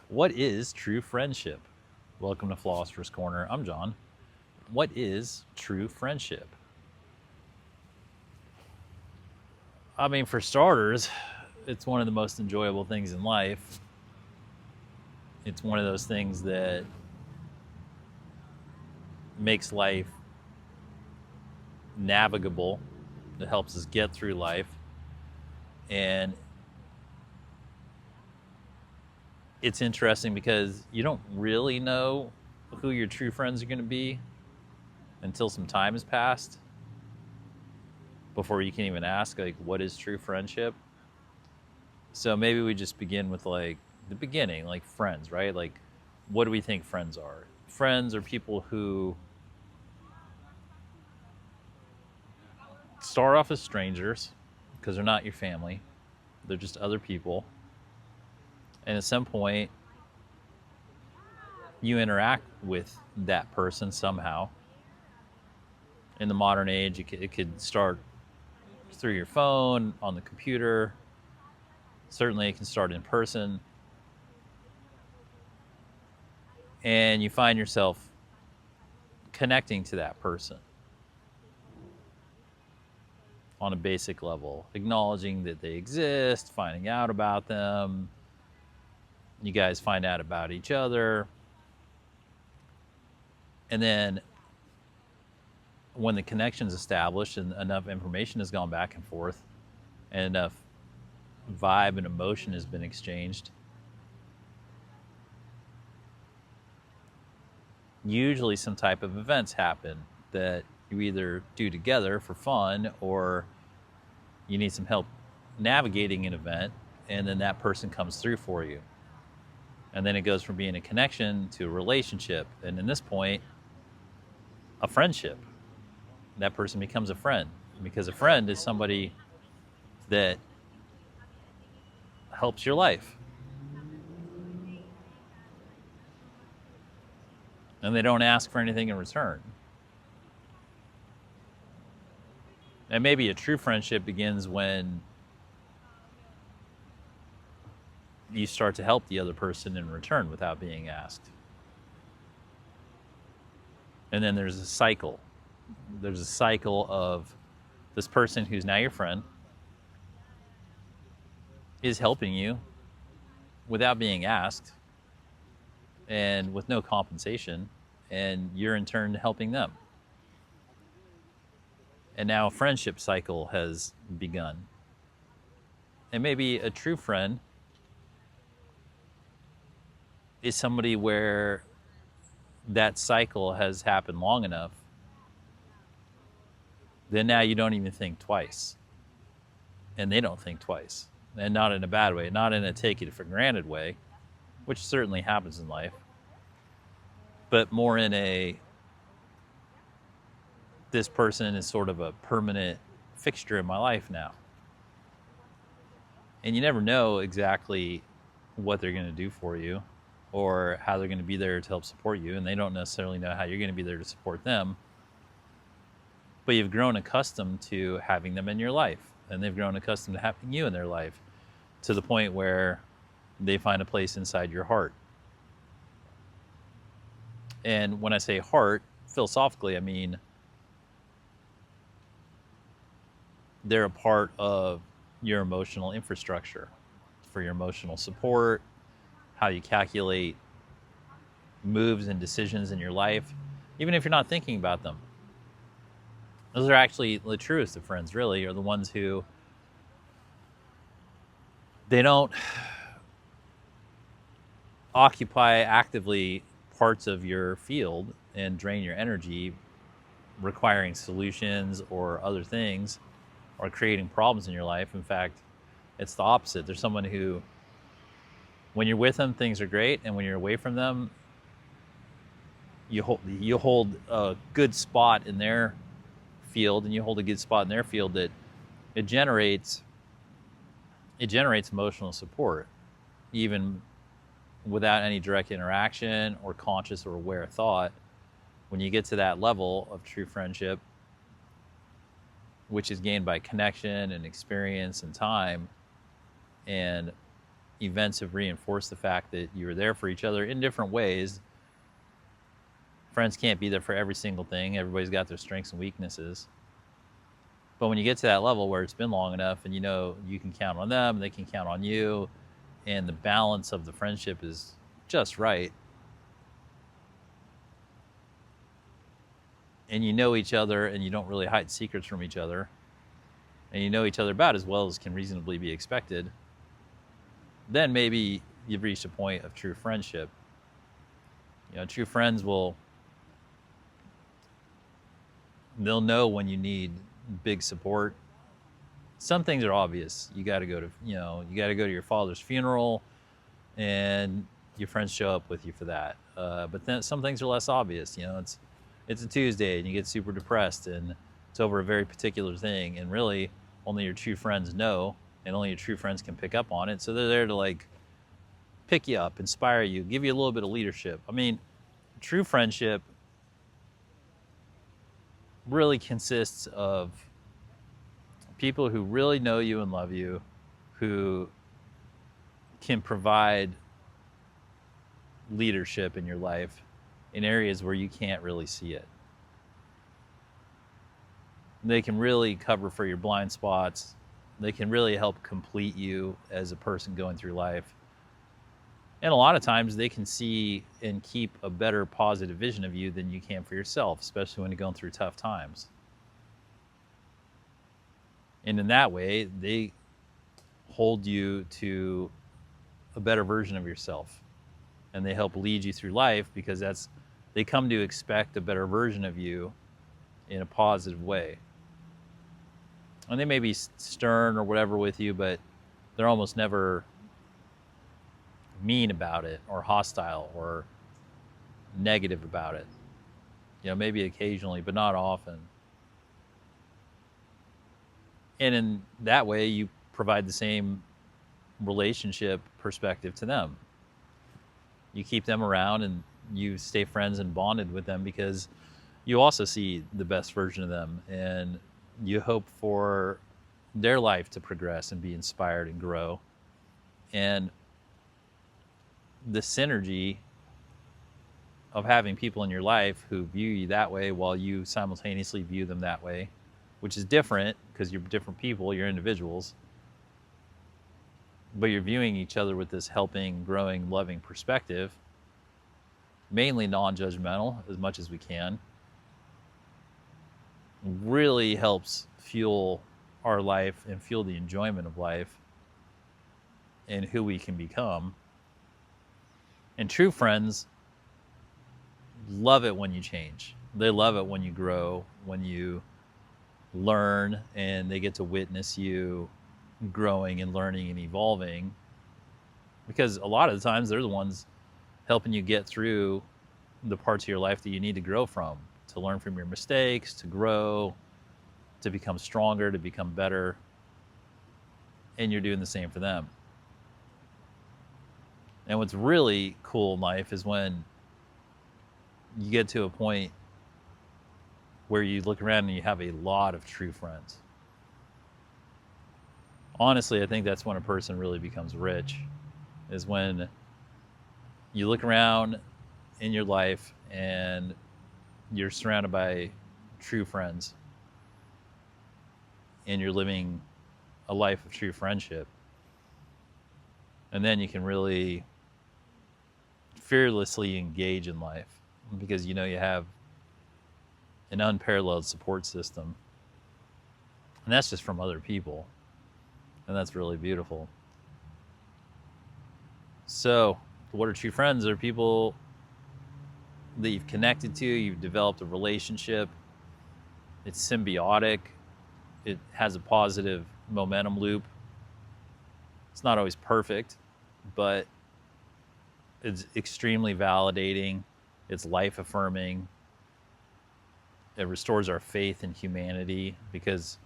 What is true friendship? Welcome to Philosopher's Corner. I'm John. What is true friendship? I mean, for starters, it's one of the most enjoyable things in life. It's one of those things that makes life navigable, that helps us get through life. And it's interesting because you don't really know who your true friends are going to be until some time has passed before you can even ask, like, what is true friendship? So maybe we just begin with like the beginning, like friends, right? Like, what do we think friends are? Friends are people who start off as strangers because they're not your family. They're just other people. And at some point, you interact with that person somehow. In the modern age, it could start through your phone, on the computer. Certainly, it can start in person. And you find yourself connecting to that person on a basic level, acknowledging that they exist, finding out about them. You guys find out about each other. And then when the connection's established and enough information has gone back and forth and enough vibe and emotion has been exchanged, usually some type of events happen that you either do together for fun or you need some help navigating an event, and then that person comes through for you. And then it goes from being a connection to a relationship, and in this point, a friendship. That person becomes a friend, because a friend is somebody that helps your life. And they don't ask for anything in return. And maybe a true friendship begins when you start to help the other person in return without being asked. And then there's a cycle. There's a cycle of this person who's now your friend is helping you without being asked and with no compensation, and you're in turn helping them. And now a friendship cycle has begun. And maybe a true friend is somebody where that cycle has happened long enough, then now you don't even think twice. And they don't think twice. And not in a bad way, not in a take it for granted way, which certainly happens in life, but more in a, this person is sort of a permanent fixture in my life now. And you never know exactly what they're going to do for you or how they're going to be there to help support you. And they don't necessarily know how you're going to be there to support them. But you've grown accustomed to having them in your life, and they've grown accustomed to having you in their life, to the point where they find a place inside your heart. And when I say heart, philosophically, I mean they're a part of your emotional infrastructure for your emotional support, how you calculate moves and decisions in your life, even if you're not thinking about them. Those are actually the truest of friends, really, are the ones who they don't occupy actively parts of your field and drain your energy, requiring solutions or other things or creating problems in your life. In fact, it's the opposite. There's someone who, when you're with them, things are great, and when you're away from them, you hold a good spot in their field, and you hold a good spot in their field that it generates emotional support, even without any direct interaction or conscious or aware thought. When you get to that level of true friendship, which is gained by connection and experience and time, and events have reinforced the fact that you were there for each other in different ways. Friends can't be there for every single thing. Everybody's got their strengths and weaknesses. But when you get to that level where it's been long enough and you know you can count on them, they can count on you, and the balance of the friendship is just right, and you know each other and you don't really hide secrets from each other, and you know each other about as well as can reasonably be expected, then maybe you've reached a point of true friendship. You know, true friends they'll know when you need big support. Some things are obvious. You got to go to your father's funeral, and your friends show up with you for that. But then some things are less obvious. You know, it's a Tuesday and you get super depressed and it's over a very particular thing, and really only your true friends know, and only your true friends can pick up on it. So they're there to like pick you up, inspire you, give you a little bit of leadership. I mean, true friendship really consists of people who really know you and love you, who can provide leadership in your life in areas where you can't really see it. They can really cover for your blind spots. They can really help complete you as a person going through life. And a lot of times they can see and keep a better positive vision of you than you can for yourself, especially when you're going through tough times. And in that way, they hold you to a better version of yourself. And they help lead you through life because they come to expect a better version of you in a positive way. And they may be stern or whatever with you, but they're almost never mean about it or hostile or negative about it. You know, maybe occasionally, but not often. And in that way, you provide the same relationship perspective to them. You keep them around and you stay friends and bonded with them because you also see the best version of them, and you hope for their life to progress and be inspired and grow. And the synergy of having people in your life who view you that way while you simultaneously view them that way, which is different because you're different people, you're individuals, but you're viewing each other with this helping, growing, loving perspective, mainly non-judgmental as much as we can, really helps fuel our life and fuel the enjoyment of life and who we can become. And true friends love it when you change. They love it when you grow, when you learn, and they get to witness you growing and learning and evolving, because a lot of the times they're the ones helping you get through the parts of your life that you need to grow from, to learn from your mistakes, to grow, to become stronger, to become better. And you're doing the same for them. And what's really cool in life is when you get to a point where you look around and you have a lot of true friends. Honestly, I think that's when a person really becomes rich, is when you look around in your life and you're surrounded by true friends and you're living a life of true friendship. And then you can really fearlessly engage in life because you know you have an unparalleled support system. And that's just from other people. And that's really beautiful. So, what are true friends? They're people that you've connected to, you've developed a relationship. It's symbiotic. It has a positive momentum loop. It's not always perfect, but it's extremely validating. It's life affirming. It restores our faith in humanity, because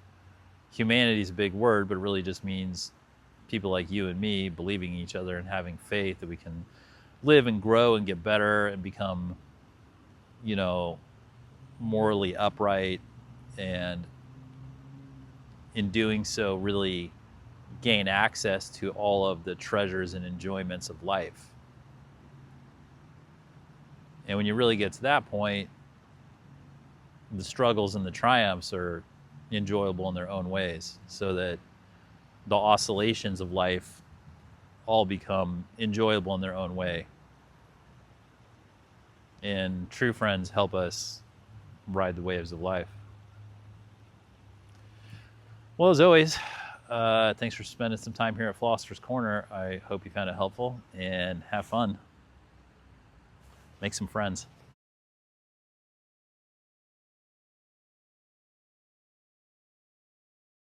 humanity is a big word, but it really just means people like you and me believing in each other and having faith that we can live and grow and get better and become, you know, morally upright, and in doing so really gain access to all of the treasures and enjoyments of life. And when you really get to that point, the struggles and the triumphs are enjoyable in their own ways, so that the oscillations of life all become enjoyable in their own way. And true friends help us ride the waves of life. Well, as always, thanks for spending some time here at Philosopher's Corner. I hope you found it helpful, and have fun. Make some friends.